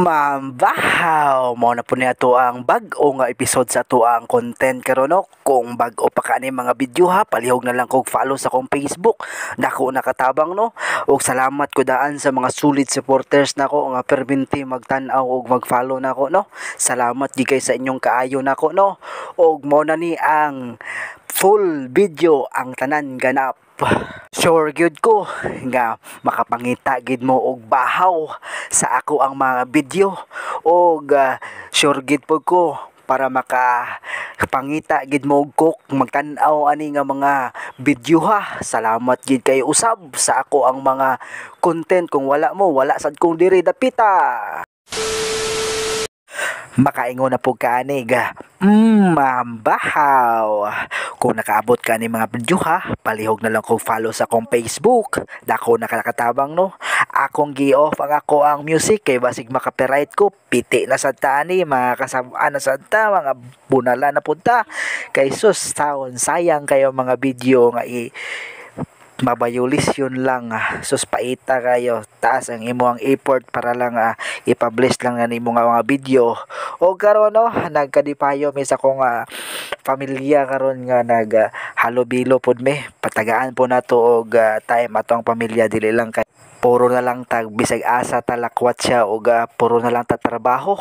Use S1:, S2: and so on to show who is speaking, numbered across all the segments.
S1: Mambahaw mo na po niya to ang bag-o nga episode sa to ang content karon no. Kung bag-o pa ka ni mga video ha, palihog na lang kog follow sa kong Facebook. Dako nakatabang no. Ug salamat ko daan sa mga solid supporters nako nga perminti magtan-aw ug mag-follow nako no. Salamat di kay sa inyong kaayo nako no. Ug mo na ni ang full video ang tanan ganap. Sure gyud ko nga makapangita gid mo og bahaw sa ako ang mga video og sure gid po ko para makapangita gid mo og cook magtan-aw ani nga mga video ha. Salamat gid kay usab sa ako ang mga content. Kung wala mo wala sad kong diri dapita. Makaingon na po ka anig. Mambahaw. Kung nakaabot ka ni mga video ha, palihog na lang kong follow sa akong Facebook. Dako nakakatabang no. Akong gi-off ang ako ang music kay basig makapiright ko. Piti na sa tani, mga kasabaan na sa ta, mga bunala na punta. Kay sus taon sayang kayo mga video nga mabayulis yun lang sus paita kayo taas ang imo ang effort para lang i-publish lang nga nimo nga mga video. O karon no nagkadipayo mi sa kong pamilya karon nga nag halobilo pod mi patagaan po nato og time atong pamilya dili lang kay puro na lang tag bisag asa talakwat siya og puro na lang ta trabaho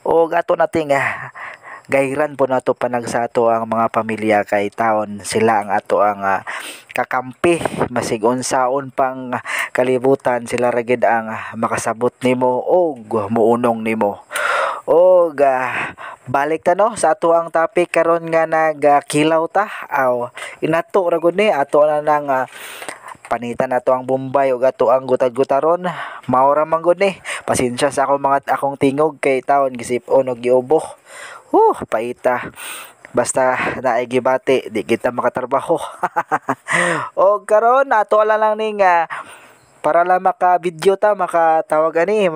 S1: og ato nating gayran po nato panagsato ang mga pamilya kay taon sila ang ato ang kakampi masig unsaon pang kalibutan sila ra gid ang makasabot nimo og muunong nimo. Og balik ta no sa ato ang topic karon nga nagkilaw ta aw inato ra gud ni ato na nang panitan nato ang Bombay ug ato ang gutad-gutaron mao ra man gud ni pasensya sa akong tingog kay taon gisip-on og giubo. Paita. Basta naay gibati, di kita makatrabaho. O karon nato lang ning para lang maka-video ta, makatawag ani,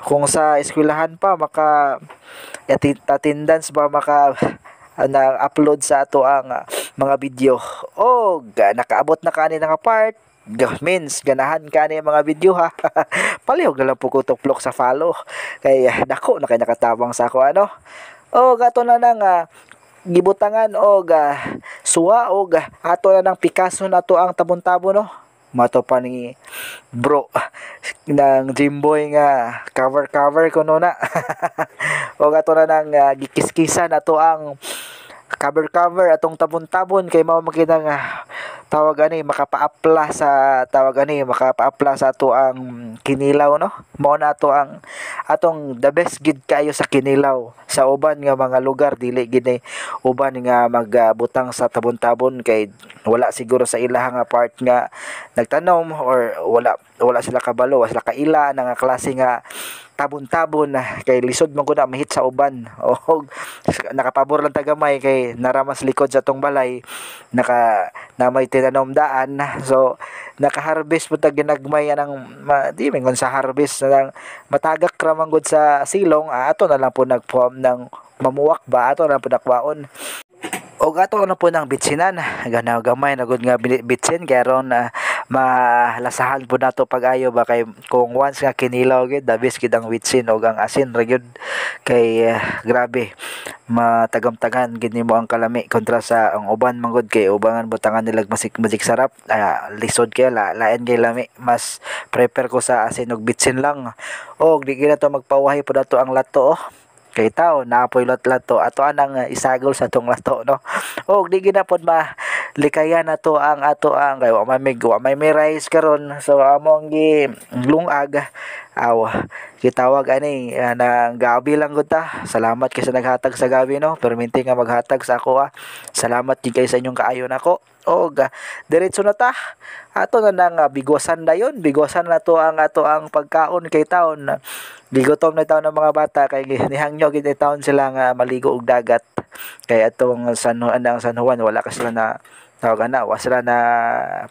S1: kung sa eskwelahan pa maka attendance ba maka na-upload sa ato ang mga video. O nakaabot na kani nga part means ganahan ka ni mga video ha. Palihog na lang po ko tuplok sa follow kay dako na kay nakatabang sa ako ano. O gato na nang gibutangan og suwa og ato na nang Picasso na to ang tabon-tabo no. Mato pa ni bro ng Jimboy nga cover ko no na. O gato na nang gikiskisan na to ang cover atong tabon-tabon kay mao makita nga tawag ani makapaapla sa ato ang kinilaw no. Mao na ato ang atong the best gid kayo sa kinilaw sa uban nga mga lugar dili gid ni uban nga magbutang sa tabon-tabon kay wala siguro sa ilaha nga part nga nagtanom or wala sila kabalo wala sila kaila nga klase nga tabon-tabon kay lisod man gud mahit sa uban. O nakapabor lang tagamay kay naramas likod sa tong balay na may tinanom daan so naka-harvest pud tag ginagmay anang di man sa harvest na matagak ra man gud sa silong ato na lang po nagform ng mamuwak ba ato na po nakwaon. O ato na po ng bitsinan ganaw gamay na gud nga bitsin kay ron malasahan po nato pag-ayo ba kay kung once nga kinilaw gid dabis gid ang bitsin og ang asin ra gyud kay grabe matagam-tagan gid nimo ang kalami kontra sa ang uban manggod kay ubangan butangan nila masik sarap lisod kay lain kay lami mas prepare ko sa asin og bitsin lang og di gid to magpawahi po nato ang lato kay tao naapoy lato ato anang isagol sa tong lato no. Og di ginapod likayan nato ang ato ang kay wa may rice karon so among gi lungag gitawag ani nang gabi lang gud ta. Salamat kay sa naghatag sa gabi no perminti nga maghatag sa ako salamat din kay sa inyong kaayo nako. Og diretso na ta ato na nang bigosan dayon bigosan na to ang ato ang pagkaon kay taon gigotom na taon ng mga bata kay nihangyo gid taon sila nga maligo og dagat kay atong San Juan wala ka sila na tawag na wa sila na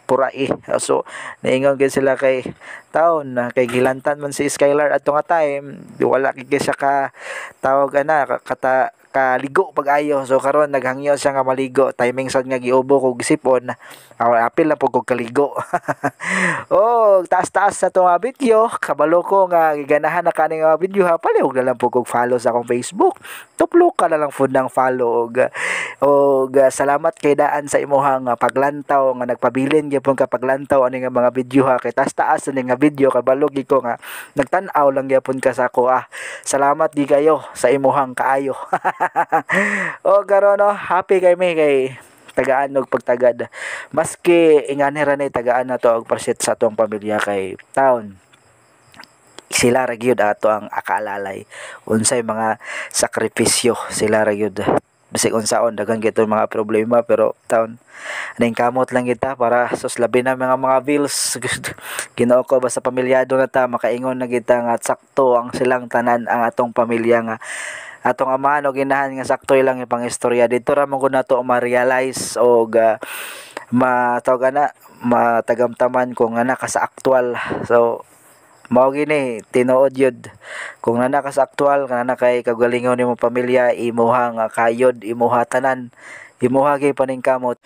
S1: purai so naingon gid sila kay taon kay gilantan man si Skylar ato nga time wala gid siya ka tawag na nakaligo pag-ayo. So karon naghangyo siya nga maligo. Timing sad nga giubo ko gisipon. Apil na po ko kaligo. Oh, taas-taas sa itong video. Kabalo ko nga giganahan na kaning video ha. Palihog na lang po kog follow sa akong Facebook. Tuplo ka na lang po ng follow. Og salamat kay daan sa imuhang paglantaw nga nagpabilin gyapon ka paglantaw ani nga mga video ha. Kay taas-taas ani nga video kabalo gi ko nga nagtan-aw lang gyapon ka sa ako. Salamat di kayo sa imuhang kaayo. O karon no, happy kay me kay tagaan og pagtagad. Maski ingani ra ni tagaan na to og perset sa atong pamilya kay taon sila ra gyud ato ang akaalalay. Unsay mga sakripisyo sila ra gyud. Bisig unsaon daghan gyud mga problema pero taon aning kamot lang kita para sus labi na mga bills. Ginoo ko basta pamilyado na ta makaingon na kita nga sakto ang silang tanan ang atong pamilya nga atong amahan o ginahan nga sakto lang ipang istorya dito ra mo na to ma-realize og matawag na matagamtaman kung ana ka sa aktual. So mao gini tinuod yun kung nana ka sa aktual kana kay kagalingon nimo pamilya imuha nga kayod imuha tanan imuha gyud paningkamot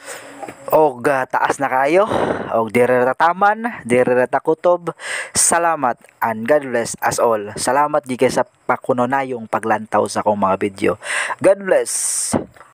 S1: og taas na kayo og dire ra taman dire ra takutob. Salamat and God bless us all. Salamat di kay sa pakunonayong paglantaw sa akong mga video. God bless.